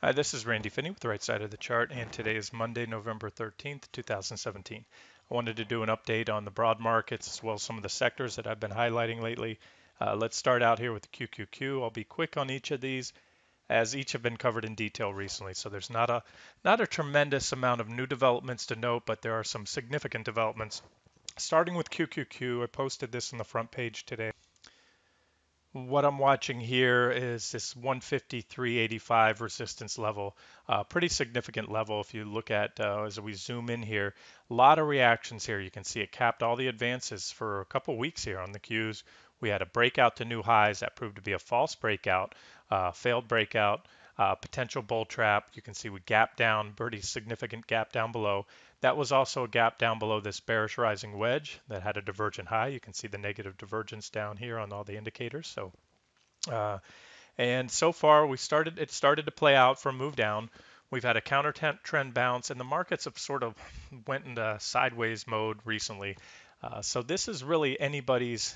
Hi, this is Randy Finney with the right side of the chart, and today is Monday, November 13th, 2017. I wanted to do an update on the broad markets as well as some of the sectors that I've been highlighting lately. Let's start out here with the QQQ. I'll be quick on each of these as each have been covered in detail recently. So there's not a tremendous amount of new developments to note, but there are some significant developments. Starting with QQQ, I posted this on the front page today. What I'm watching here is this 153.85 resistance level, pretty significant level if you look at as we zoom in here. A lot of reactions here. You can see it capped all the advances for a couple weeks here on the Qs. We had a breakout to new highs that proved to be a false breakout, failed breakout, potential bull trap. You can see we gap down, pretty significant gap down below. That was also a gap down below this bearish rising wedge that had a divergent high. You can see the negative divergence down here on all the indicators. Uh, and so far, it started to play out for a move down. We've had a counter trend bounce, and the markets have sort of went into sideways mode recently. So this is really anybody's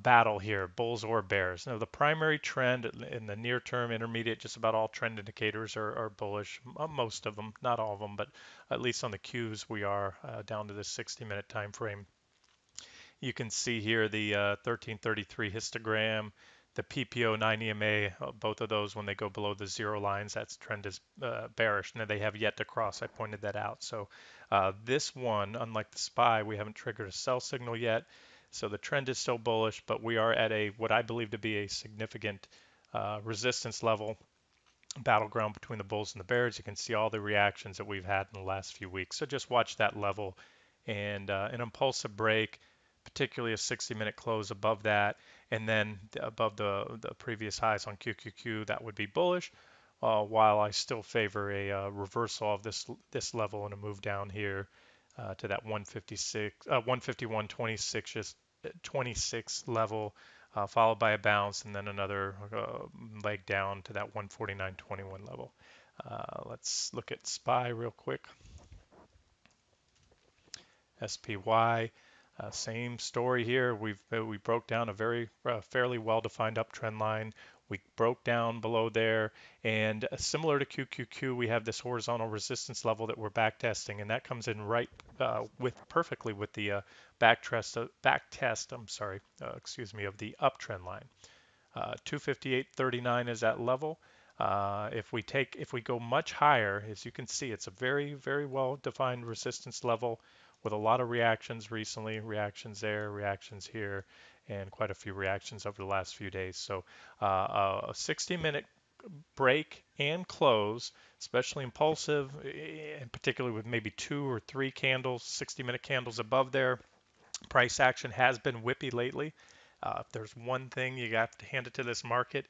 battle here, bulls or bears. Now, the primary trend in the near term, intermediate, just about all trend indicators are bullish. Most of them, not all of them, but at least on the Qs, we are down to this 60-minute time frame. You can see here the 1333 histogram, the PPO 9 EMA, both of those when they go below the zero lines, that trend is bearish. Now they have yet to cross. I pointed that out. So this one, unlike the SPY, we haven't triggered a sell signal yet. So the trend is still bullish, but we are at a what I believe to be a significant resistance level, battleground between the bulls and the bears. You can see all the reactions that we've had in the last few weeks. So just watch that level and an impulsive break, particularly a 60-minute close above that, and then above the previous highs on QQQ, that would be bullish. While I still favor a reversal of this level and a move down here to that 156, 151.26 level, followed by a bounce and then another leg down to that 149.21 level. Let's look at SPY real quick. SPY, same story here. We broke down a very fairly well-defined uptrend line. We broke down below there, and similar to QQQ, we have this horizontal resistance level that we're back testing, and that comes in right with perfectly with the back test. I'm sorry, excuse me, of the uptrend line. 258.39 is that level. If we go much higher, as you can see, it's a very well defined resistance level with a lot of reactions recently, reactions there, reactions here, and quite a few reactions over the last few days. So a 60-minute break and close, especially impulsive, and particularly with maybe two or three candles, 60-minute candles above there. Price action has been whippy lately. If there's one thing you have to hand it to this market,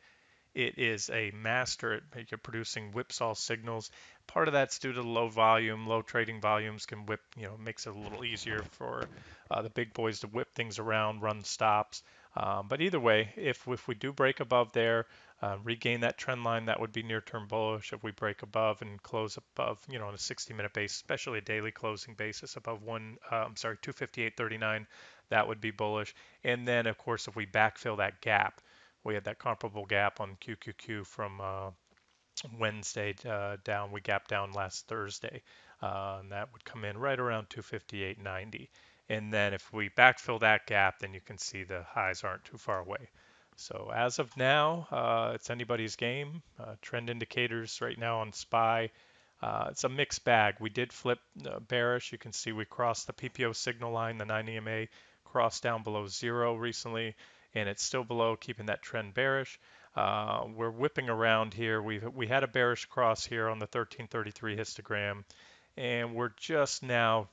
it is a master at producing whipsaw signals. Part of that's due to the low volume, low trading volumes can whip, makes it a little easier for the big boys to whip things around, run stops. But either way, if we do break above there, regain that trend line, that would be near-term bullish. If we break above and close above, on a 60-minute basis, especially a daily closing basis above 258.39, that would be bullish. And then, of course, if we backfill that gap, we had that comparable gap on QQQ from Wednesday down. We gapped down last Thursday, and that would come in right around 258.90. And then if we backfill that gap, then you can see the highs aren't too far away. So as of now, it's anybody's game. Trend indicators right now on SPY. It's a mixed bag. We did flip bearish. You can see we crossed the PPO signal line, the 9 EMA crossed down below zero recently, and it's still below, keeping that trend bearish. We're whipping around here. We had a bearish cross here on the 1333 histogram, and we're just now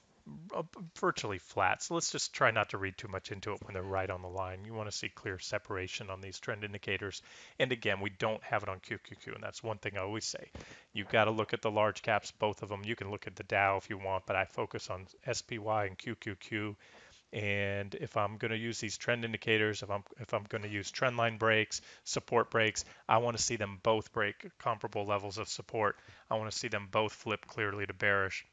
virtually flat. So let's just try not to read too much into it when they're right on the line. You want to see clear separation on these trend indicators. And again, we don't have it on QQQ, and that's one thing I always say. You've got to look at the large caps, both of them. You can look at the Dow if you want, but I focus on SPY and QQQ. And if I'm going to use these trend indicators, if I'm going to use trend line breaks, support breaks, I want to see them both break comparable levels of support. I want to see them both flip clearly to bearish,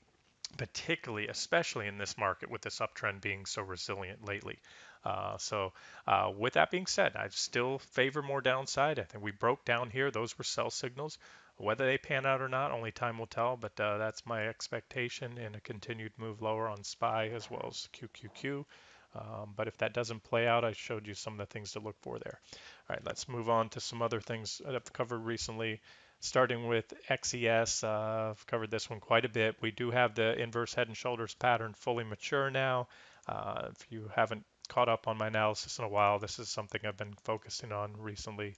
particularly, especially in this market with this uptrend being so resilient lately. With that being said, I still favor more downside. I think we broke down here. Those were sell signals. Whether they pan out or not, only time will tell, but that's my expectation in a continued move lower on SPY as well as QQQ. But if that doesn't play out, I showed you some of the things to look for there. All right, let's move on to some other things that I've covered recently. Starting with XES, I've covered this one quite a bit. We do have the inverse head and shoulders pattern fully mature now. If you haven't caught up on my analysis in a while, this is something I've been focusing on recently.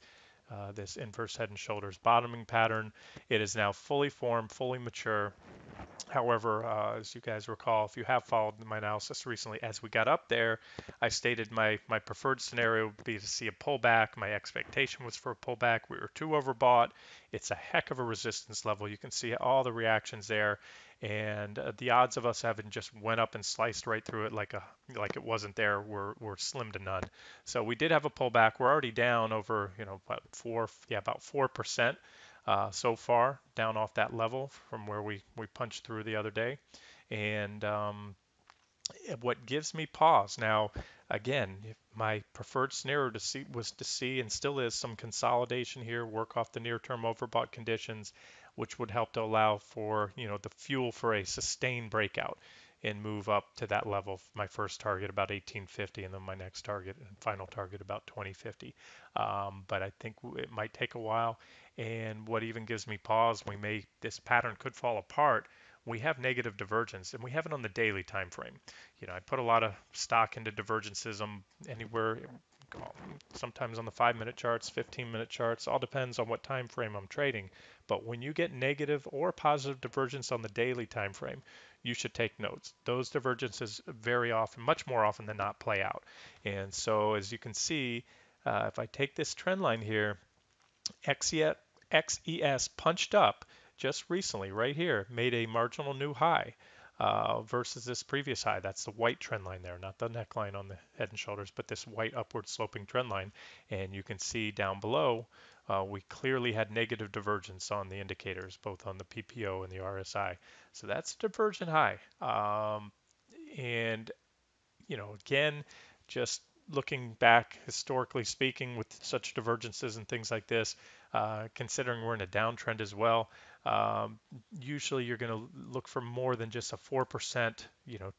This inverse head and shoulders bottoming pattern. It is now fully formed, fully mature. However, as you guys recall, if you have followed my analysis recently, as we got up there, I stated my preferred scenario would be to see a pullback. My expectation was for a pullback. We were too overbought. It's a heck of a resistance level. You can see all the reactions there, and the odds of us having just went up and sliced right through it like it wasn't there were slim to none. So we did have a pullback. We're already down over about 4% so far, down off that level from where we punched through the other day. And what gives me pause now, again, if my preferred scenario to see was to see and still is some consolidation here, work off the near-term overbought conditions, which would help to allow for the fuel for a sustained breakout and move up to that level. My first target about 1850, and then my next target and final target about 2050. But I think it might take a while. And what even gives me pause, this pattern could fall apart. We have negative divergence, and we have it on the daily time frame. I put a lot of stock into divergences anywhere, sometimes on the 5-minute charts, 15-minute charts, all depends on what time frame I'm trading. But when you get negative or positive divergence on the daily time frame, you should take notes. Those divergences very often, much more often than not, play out. And so as you can see, if I take this trend line here, XES punched up just recently, right here, made a marginal new high versus this previous high. That's the white trend line there, not the neckline on the head and shoulders, but this white upward sloping trend line. And you can see down below, we clearly had negative divergence on the indicators, both on the PPO and the RSI. So that's a divergent high. And again, just looking back historically speaking with such divergences and things like this, considering we're in a downtrend as well, usually you're going to look for more than just a 4%,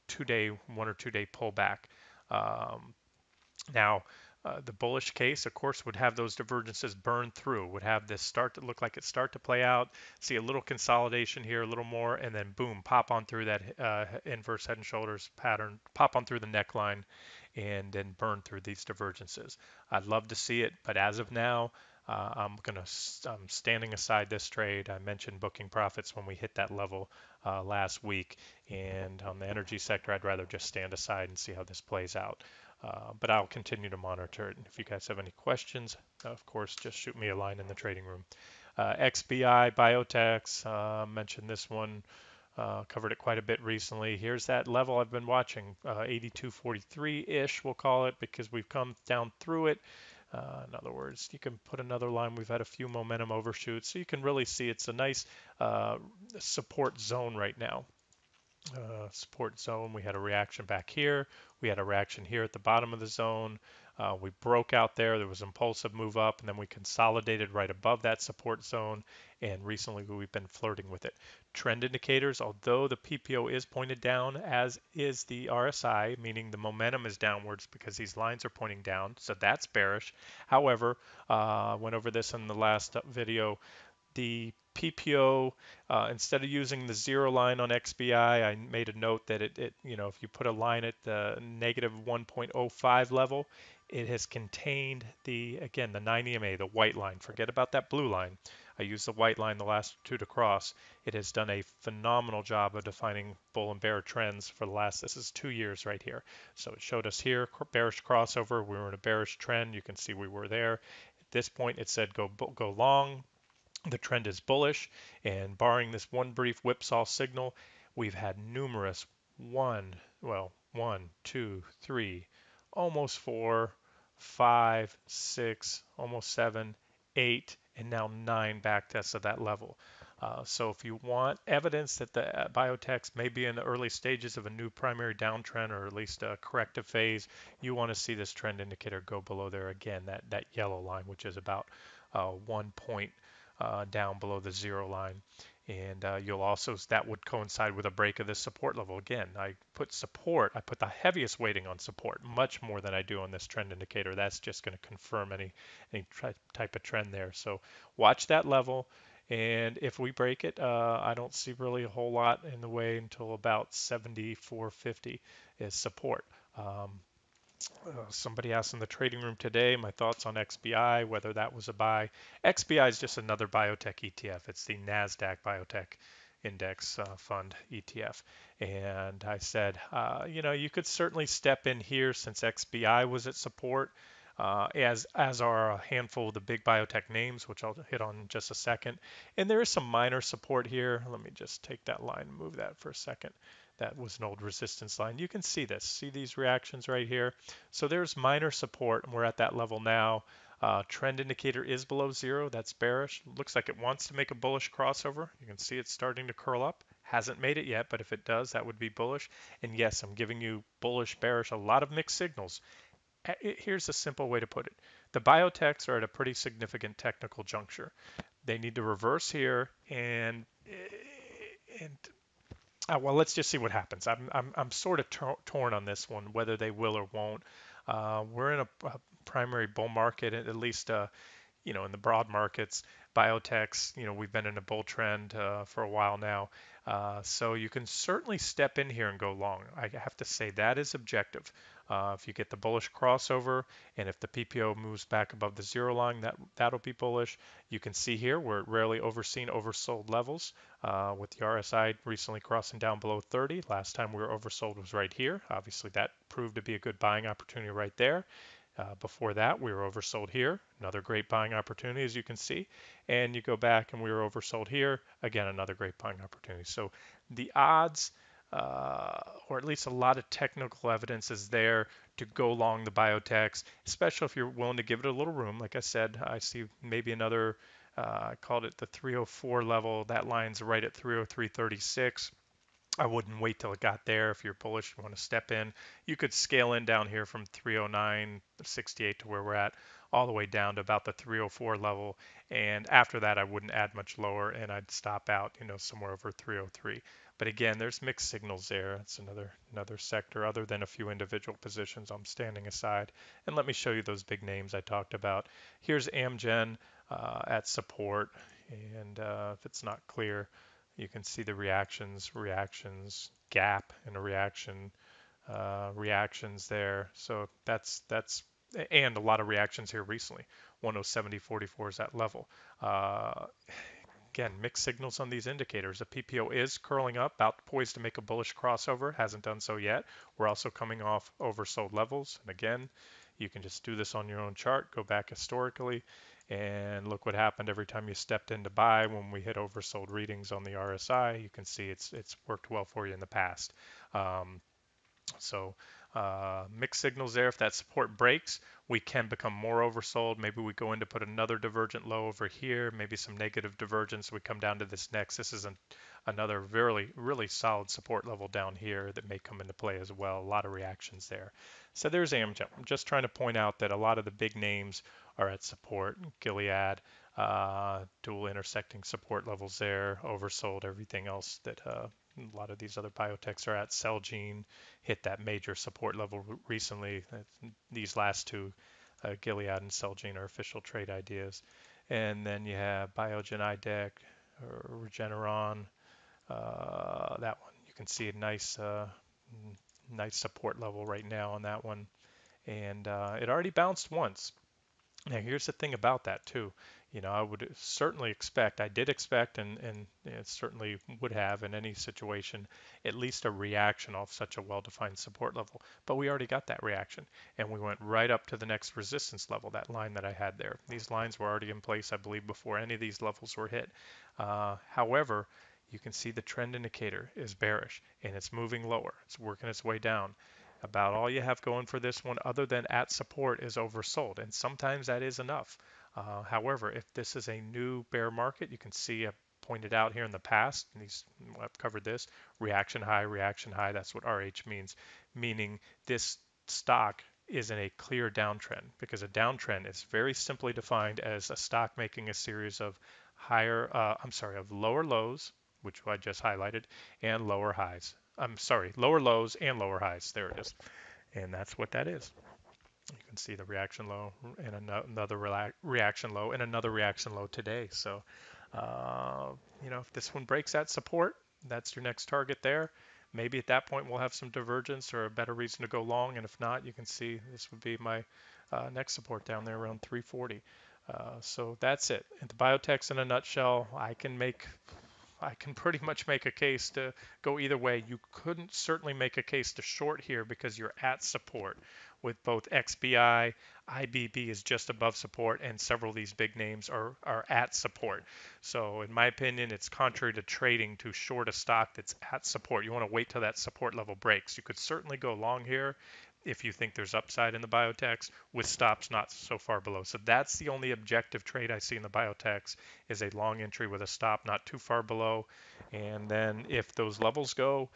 2-day, 1 or 2 day pullback. Now, the bullish case, of course, would have those divergences burn through, would have this start to look like it start to play out, see a little consolidation here, a little more, and then boom, pop on through that inverse head and shoulders pattern, pop on through the neckline, and then burn through these divergences. I'd love to see it, but as of now, I'm standing aside this trade. I mentioned booking profits when we hit that level last week, and on the energy sector, I'd rather just stand aside and see how this plays out. But I'll continue to monitor it. And if you guys have any questions, of course, just shoot me a line in the trading room. XBI Biotechs, mentioned this one, covered it quite a bit recently. Here's that level I've been watching, 82.43-ish, we'll call it, because we've come down through it. In other words, you can put another line. We've had a few momentum overshoots, so you can really see it's a nice support zone right now. Support zone. We had a reaction back here. We had a reaction here at the bottom of the zone. We broke out there. There was an impulsive move up, and then we consolidated right above that support zone. And recently, we've been flirting with it. Trend indicators, although the PPO is pointed down, as is the RSI, meaning the momentum is downwards because these lines are pointing down. So that's bearish. However, I went over this in the last video. The PPO, instead of using the zero line on XBI, I made a note that if you put a line at the negative 1.05 level, it has contained the 9 EMA, the white line. Forget about that blue line. I used the white line, the last two to cross. It has done a phenomenal job of defining bull and bear trends for the last, this is 2 years right here. So it showed us here, bearish crossover. We were in a bearish trend. You can see we were there. At this point, it said go long. The trend is bullish, and barring this one brief whipsaw signal, we've had numerous one, two, three, almost 4, 5, 6, almost 7, 8, and now 9 back tests of that level. So if you want evidence that the biotechs may be in the early stages of a new primary downtrend or at least a corrective phase, you want to see this trend indicator go below there again, that yellow line, which is about 1 point down below the 0 line. And you'll also, that would coincide with a break of this support level. Again, I put the heaviest weighting on support, much more than I do on this trend indicator. That's just going to confirm any type of trend there. So watch that level. And if we break it, I don't see really a whole lot in the way until about 74.50 is support. Somebody asked in the trading room today my thoughts on XBI, whether that was a buy. XBI is just another biotech ETF. It's the NASDAQ Biotech Index Fund ETF. And I said, you could certainly step in here since XBI was at support, as are a handful of the big biotech names, which I'll hit on in just a second. And there is some minor support here. Let me just take that line and move that for a second. That was an old resistance line. You can see this. See these reactions right here? So there's minor support, and we're at that level now. Trend indicator is below 0. That's bearish. Looks like it wants to make a bullish crossover. You can see it's starting to curl up. Hasn't made it yet, but if it does, that would be bullish. And yes, I'm giving you bullish, bearish, a lot of mixed signals. Here's a simple way to put it. The biotechs are at a pretty significant technical juncture. They need to reverse here and well, let's just see what happens. I'm sort of torn on this one, whether they will or won't. We're in a primary bull market, at least in the broad markets, biotechs, we've been in a bull trend for a while now. So you can certainly step in here and go long. I have to say that is objective. If you get the bullish crossover and if the PPO moves back above the 0 line, that'll be bullish. You can see here we're rarely overseen oversold levels with the RSI recently crossing down below 30. Last time we were oversold was right here. Obviously that proved to be a good buying opportunity right there. Before that, we were oversold here. Another great buying opportunity, as you can see. And you go back and we were oversold here. Again, another great buying opportunity. So the odds, or at least a lot of technical evidence is there to go along the biotechs, especially if you're willing to give it a little room. Like I said, I see maybe another, I called it the 304 level. That line's right at 303.36. I wouldn't wait till it got there. If you're bullish, you want to step in. You could scale in down here from 309.68 to where we're at, all the way down to about the 304 level. And after that, I wouldn't add much lower, and I'd stop out, somewhere over 303. But again, there's mixed signals there. It's another sector other than a few individual positions. I'm standing aside. And let me show you those big names I talked about. Here's Amgen at support, and if it's not clear, you can see the reactions, gap and a reaction, reactions there. So that's and a lot of reactions here recently. 107.44 is that level. Again, mixed signals on these indicators. The PPO is curling up, about poised to make a bullish crossover. Hasn't done so yet. We're also coming off oversold levels. And again, you can just do this on your own chart. Go back historically and look what happened every time you stepped in to buy when we hit oversold readings on the RSI. You can see it's worked well for you in the past. So mixed signals there. If that support breaks, we can become more oversold. Maybe we go in to put another divergent low over here, maybe some negative divergence. We come down to this next. This is another really, really solid support level down here that may come into play as well. A lot of reactions there. So there's Amgen. I'm just trying to point out that a lot of the big names are at support. Gilead, dual intersecting support levels there, oversold everything else that a lot of these other biotechs are at. Celgene hit that major support level recently. These last two, Gilead and Celgene, are official trade ideas. And then you have Biogen IDEC or Regeneron. That one, you can see a nice support level right now on that one. And it already bounced once. Now, here's the thing about that too. I would certainly expect, I did expect, and it certainly would have in any situation, at least a reaction off such a well-defined support level. But we already got that reaction, and we went right up to the next resistance level, that line that I had there. These lines were already in place, I believe, before any of these levels were hit. However, you can see the trend indicator is bearish, and it's moving lower. It's working its way down. About all you have going for this one other than at support is oversold, and sometimes that is enough. However, if this is a new bear market, you can see I've pointed out here in the past, and I've covered this, reaction high, that's what RH means, meaning this stock is in a clear downtrend because a downtrend is very simply defined as a stock making a series of of lower lows, which I just highlighted, and lower highs. I'm sorry, lower lows and lower highs. There it is. And that's what that is. You can see the reaction low and another reaction low and another reaction low today. So, uh, if this one breaks that support, that's your next target there. Maybe at that point we'll have some divergence or a better reason to go long. And if not, you can see this would be my next support down there around 340. So that's it. And the biotechs in a nutshell, I can pretty much make a case to go either way. You couldn't certainly make a case to short here because you're at support with both XBI, IBB is just above support, and several of these big names are at support. So, in my opinion, it's contrary to trading to short a stock that's at support. You want to wait till that support level breaks. You could certainly go long here if you think there's upside in the biotechs with stops not so far below. So that's the only objective trade I see in the biotechs is a long entry with a stop not too far below. And then if those levels go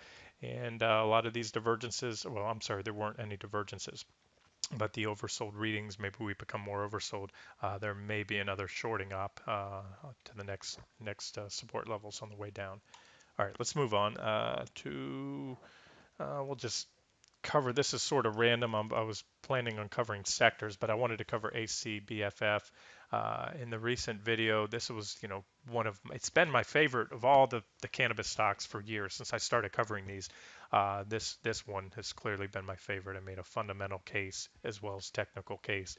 and a lot of these divergences, well, I'm sorry, there weren't any divergences, but the oversold readings, maybe we become more oversold. There may be another shorting up to the next support levels on the way down. All right, let's move on to we'll just cover this is sort of random. I was planning on covering sectors, but I wanted to cover ACBFF. In the recent video, this was, it's been my favorite of all the cannabis stocks for years since I started covering these. This one has clearly been my favorite. I made a fundamental case as well as technical case.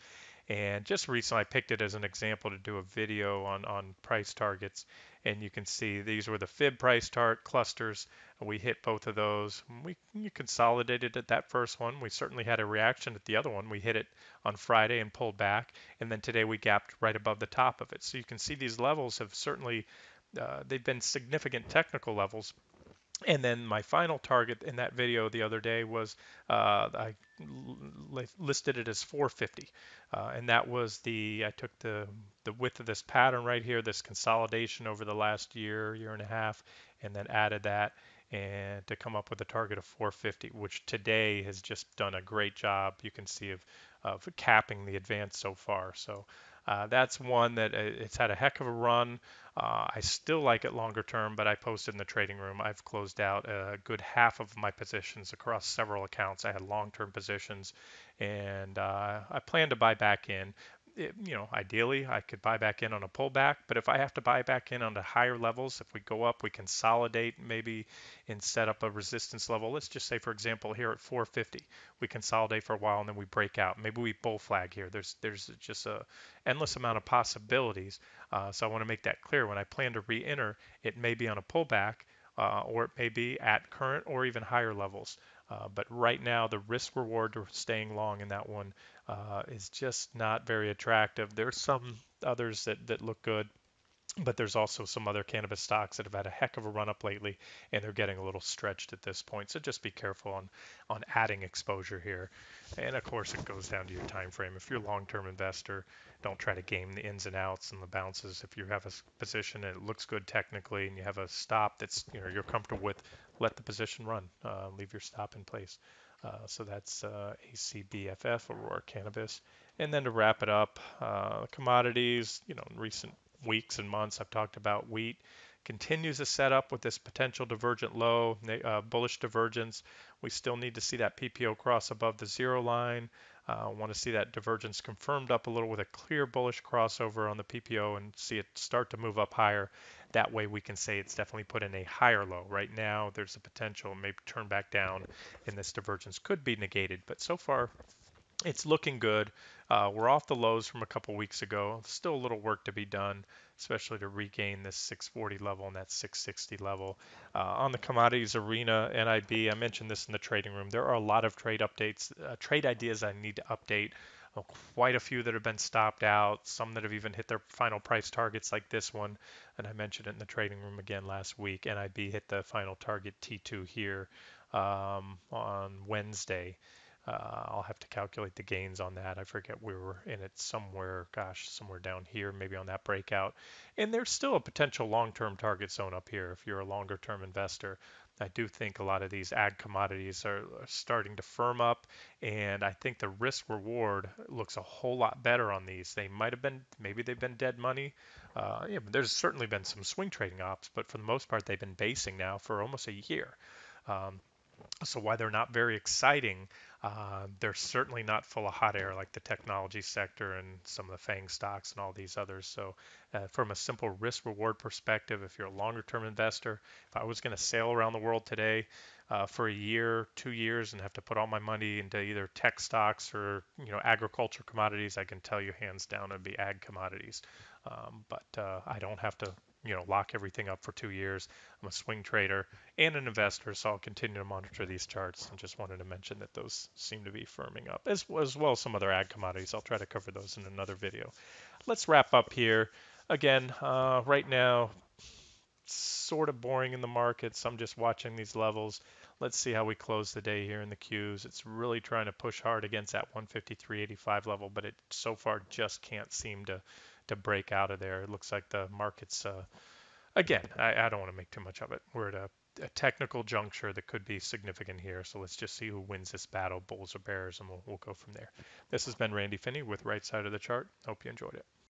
And just recently, I picked it as an example to do a video on price targets. And you can see these were the fib price target clusters. We hit both of those. We consolidated at that first one. We certainly had a reaction at the other one. We hit it on Friday and pulled back. And then today we gapped right above the top of it. So you can see these levels have certainly, they've been significant technical levels. And then my final target in that video the other day was I listed it as 450, and that was I took the width of this pattern right here, this consolidation over the last year and a half, and then added that and to come up with a target of 450, which today has just done a great job. You can see of capping the advance so far. So that's one that it's had a heck of a run. I still like it longer term, but I posted in the trading room. I've closed out a good half of my positions across several accounts. I had long-term positions, and I plan to buy back in. Ideally, I could buy back in on a pullback, but if I have to buy back in on the higher levels, if we go up, we consolidate maybe and set up a resistance level. Let's just say, for example, here at 450, we consolidate for a while and then we break out. Maybe we bull flag here. There's just a endless amount of possibilities. So I want to make that clear. When I plan to re-enter, it may be on a pullback, or it may be at current or even higher levels. But right now, the risk reward to staying long in that one is just not very attractive. There's some others that look good, but there's also some other cannabis stocks that have had a heck of a run up lately, and they're getting a little stretched at this point. So just be careful on adding exposure here. And of course, it goes down to your time frame. If you're a long-term investor, don't try to game the ins and outs and the bounces. If you have a position and it looks good technically, and you have a stop that's you're comfortable with, let the position run. Leave your stop in place. So that's ACBFF, Aurora Cannabis. And then to wrap it up, commodities, in recent weeks and months, I've talked about wheat continues to set up with this potential divergent low, bullish divergence. We still need to see that PPO cross above the zero line. Want to see that divergence confirmed up a little with a clear bullish crossover on the PPO and see it start to move up higher. That way we can say it's definitely put in a higher low. Right now, there's a potential maybe turn back down and this divergence could be negated. But so far, it's looking good. We're off the lows from a couple weeks ago. Still a little work to be done, especially to regain this 640 level and that 660 level. On the commodities arena, NIB, I mentioned this in the trading room. There are a lot of trade updates, trade ideas I need to update. Quite a few that have been stopped out, some that have even hit their final price targets like this one. And I mentioned it in the trading room again last week. NIB hit the final target T2 here on Wednesday. I'll have to calculate the gains on that. I forget we were in it somewhere, gosh, somewhere down here, maybe on that breakout. And there's still a potential long-term target zone up here if you're a longer-term investor. I do think a lot of these ag commodities are starting to firm up, and I think the risk reward looks a whole lot better on these. They might have been, maybe they've been dead money. Yeah, but there's certainly been some swing trading ops, but for the most part, they've been basing now for almost a year. Um, so while they're not very exciting, they're certainly not full of hot air like the technology sector and some of the FANG stocks and all these others. So from a simple risk reward perspective, if you're a longer term investor, if I was going to sail around the world today for a year, 2 years, and have to put all my money into either tech stocks or agriculture commodities, I can tell you hands down it'd be ag commodities. But I don't have to lock everything up for 2 years. I'm a swing trader and an investor, so I'll continue to monitor these charts and just wanted to mention that those seem to be firming up, as well as some other ag commodities. I'll try to cover those in another video. Let's wrap up here. Again, right now, sort of boring in the markets. I'm just watching these levels. Let's see how we close the day here in the Qs. It's really trying to push hard against that 153.85 level, but it so far just can't seem to break out of there. It looks like the market's again, I don't want to make too much of it. We're at a technical juncture that could be significant here. So let's just see who wins this battle, bulls or bears, and we'll go from there. This has been Randy Finney with Right Side of the Chart. Hope you enjoyed it.